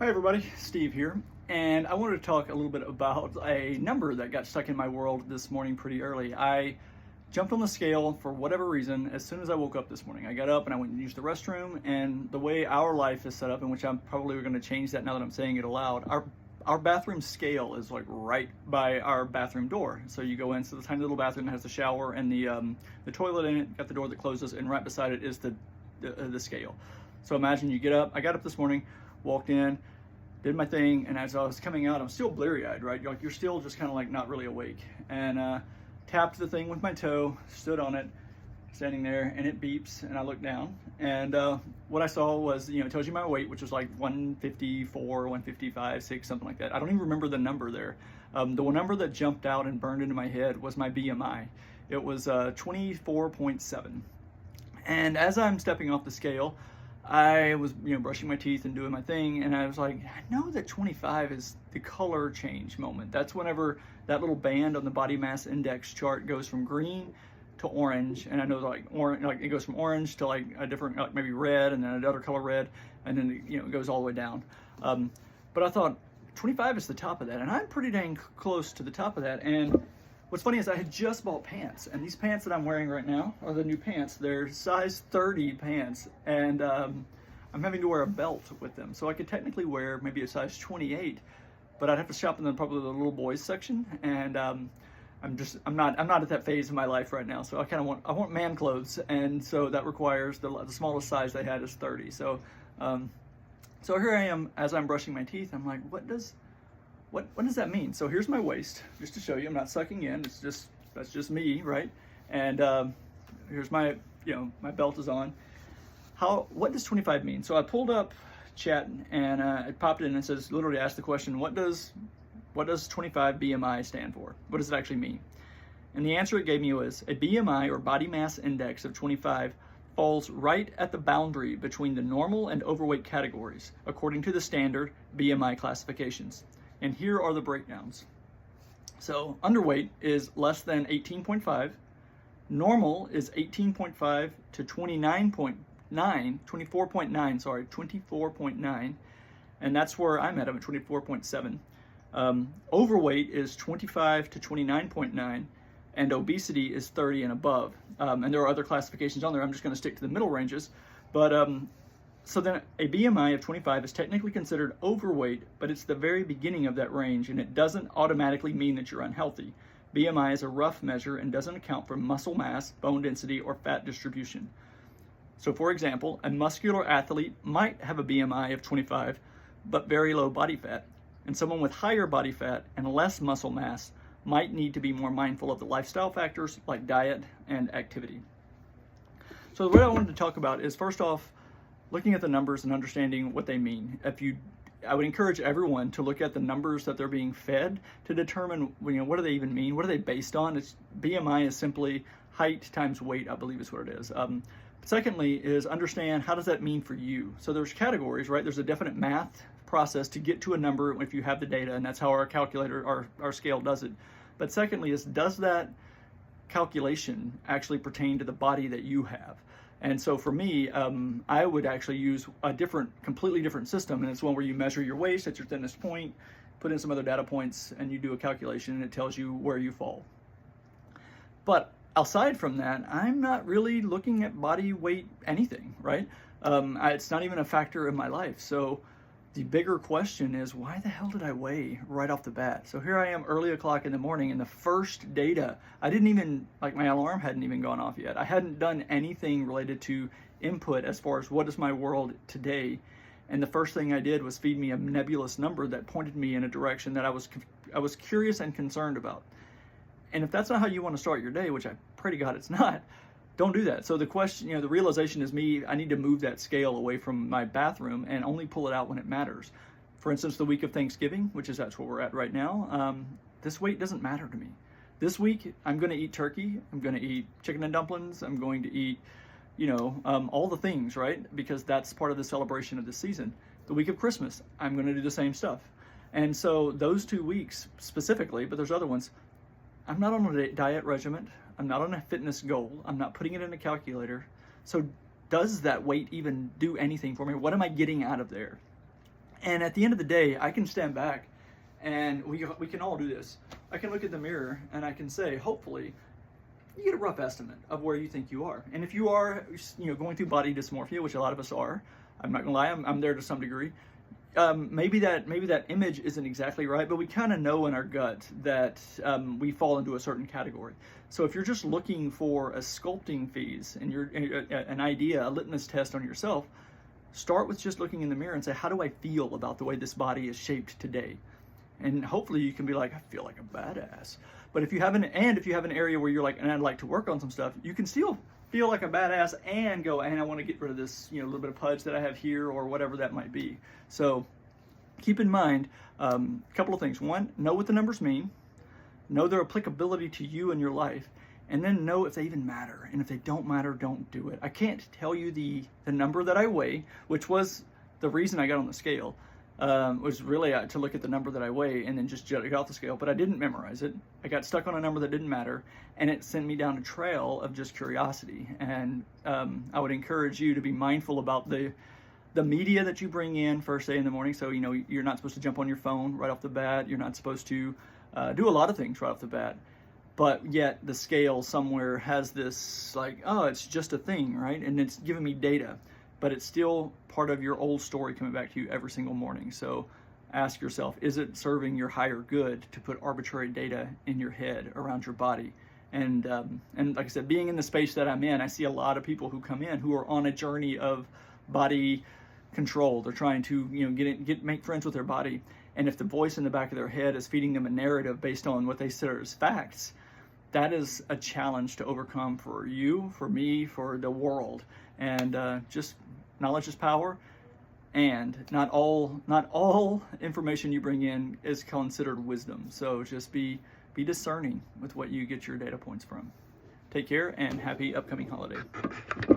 Hi everybody, Steve here, and I wanted to talk a little bit about a number that got stuck in my world this morning pretty early. I jumped on the scale for whatever reason as soon as I woke up this morning. I got up and I went and used the restroom, and the way our life is set up, in which I'm probably going to change that now that I'm saying it aloud, our bathroom scale is like right by our bathroom door. So you go into the tiny little bathroom that has the shower and the toilet in it, got the door that closes, and right beside it is the scale. So imagine you get up. I got up this morning, walked in, did my thing, and as I was coming out, I'm still bleary-eyed, right? You're still just kind of like not really awake. And tapped the thing with my toe, stood on it, standing there, and it beeps, and I look down, and what I saw was, it tells you my weight, which was like 154, 155, 6, something like that. I don't even remember the number there. The one number that jumped out and burned into my head was my BMI. It was 24.7. And as I'm stepping off the scale, I was, brushing my teeth and doing my thing, and I was like, I know that 25 is the color change moment. That's whenever that little band on the body mass index chart goes from green to orange, and I know like orange, like it goes from orange to like a different, like maybe red, and then another color red, and then it goes all the way down. But I thought 25 is the top of that, and I'm pretty dang close to the top of that. And what's funny is I had just bought pants, and these pants that I'm wearing right now are the new pants. They're size 30 pants, and I'm having to wear a belt with them. So I could technically wear maybe a size 28, but I'd have to shop in probably the little boys section, and I'm not at that phase of my life right now. So I want man clothes, and so that requires the smallest size they had is 30. So here I am as I'm brushing my teeth. I'm like, what does that mean? So here's my waist, just to show you. I'm not sucking in. That's just me, right? And here's my my belt is on. What does 25 mean? So I pulled up chat, and it popped in and says, literally asked the question, what does 25 BMI stand for? What does it actually mean? And the answer it gave me was, a BMI, or body mass index, of 25 falls right at the boundary between the normal and overweight categories, according to the standard BMI classifications. And here are the breakdowns. So underweight is less than 18.5. Normal is 18.5 to 24.9, and that's where I'm at. I'm at 24.7. Overweight is 25 to 29.9, and obesity is 30 and above. And there are other classifications on there. I'm just going to stick to the middle ranges. But so then a BMI of 25 is technically considered overweight, but it's the very beginning of that range, and it doesn't automatically mean that you're unhealthy. BMI is a rough measure and doesn't account for muscle mass, bone density, or fat distribution. So for example, a muscular athlete might have a BMI of 25, but very low body fat. And someone with higher body fat and less muscle mass might need to be more mindful of the lifestyle factors like diet and activity. So what I wanted to talk about is, first off, looking at the numbers and understanding what they mean. I would encourage everyone to look at the numbers that they're being fed to determine, what do they even mean? What are they based on? BMI is simply height times weight, I believe is what it is. Secondly is understand, how does that mean for you? So there's categories, right? There's a definite math process to get to a number if you have the data, and that's how our calculator, our scale does it. But secondly is, does that calculation actually pertain to the body that you have? And so for me, I would actually use a completely different system, and it's one where you measure your waist at your thinnest point, put in some other data points, and you do a calculation, and it tells you where you fall. But aside from that, I'm not really looking at body weight anything, right? It's not even a factor in my life. So the bigger question is, why the hell did I weigh right off the bat? So here I am early o'clock in the morning, and the first data, I didn't even, my alarm hadn't even gone off yet. I hadn't done anything related to input as far as what is my world today. And the first thing I did was feed me a nebulous number that pointed me in a direction that I was curious and concerned about. And if that's not how you want to start your day, which I pray to God it's not, don't do that. So the question, the realization is I need to move that scale away from my bathroom and only pull it out when it matters. For instance, the week of Thanksgiving, that's where we're at right now, this weight doesn't matter to me. This week, I'm going to eat turkey. I'm going to eat chicken and dumplings. I'm going to eat, all the things, right? Because that's part of the celebration of the season. The week of Christmas, I'm going to do the same stuff. And so those 2 weeks specifically, but there's other ones, I'm not on a diet regimen. I'm not on a fitness goal. I'm not putting it in a calculator. So does that weight even do anything for me? What am I getting out of there? And at the end of the day, I can stand back, and we can all do this. I can look at the mirror and I can say, hopefully, you get a rough estimate of where you think you are. And if you are, going through body dysmorphia, which a lot of us are, I'm not gonna lie, I'm there to some degree. Maybe that image isn't exactly right, but we kind of know in our gut that we fall into a certain category. So if you're just looking for a sculpting phase and you're an idea, a litmus test on yourself, start with just looking in the mirror and say, how do I feel about the way this body is shaped today? And hopefully you can be like, I feel like a badass. But if you have an area where you're like, and I'd like to work on some stuff, you can still feel like a badass and go, and I want to get rid of this, little bit of pudge that I have here or whatever that might be. So keep in mind a couple of things. One, know what the numbers mean, know their applicability to you and your life, and then know if they even matter. And if they don't matter, don't do it. I can't tell you the number that I weigh, which was the reason I got on the scale. Was really to look at the number that I weigh and then just get off the scale, but I didn't memorize it. I got stuck on a number that didn't matter, and it sent me down a trail of just curiosity. And I would encourage you to be mindful about the media that you bring in first thing in the morning. So you're not supposed to jump on your phone right off the bat. You're not supposed to do a lot of things right off the bat. But yet the scale somewhere has this like, oh, it's just a thing, right? And it's giving me data. But it's still part of your old story coming back to you every single morning. So ask yourself, is it serving your higher good to put arbitrary data in your head around your body? And like I said, being in the space that I'm in, I see a lot of people who come in who are on a journey of body control. They're trying to make friends with their body. And if the voice in the back of their head is feeding them a narrative based on what they consider as facts, that is a challenge to overcome for you, for me, for the world. And just knowledge is power, and not all information you bring in is considered wisdom. So just be discerning with what you get your data points from. Take care and happy upcoming holiday.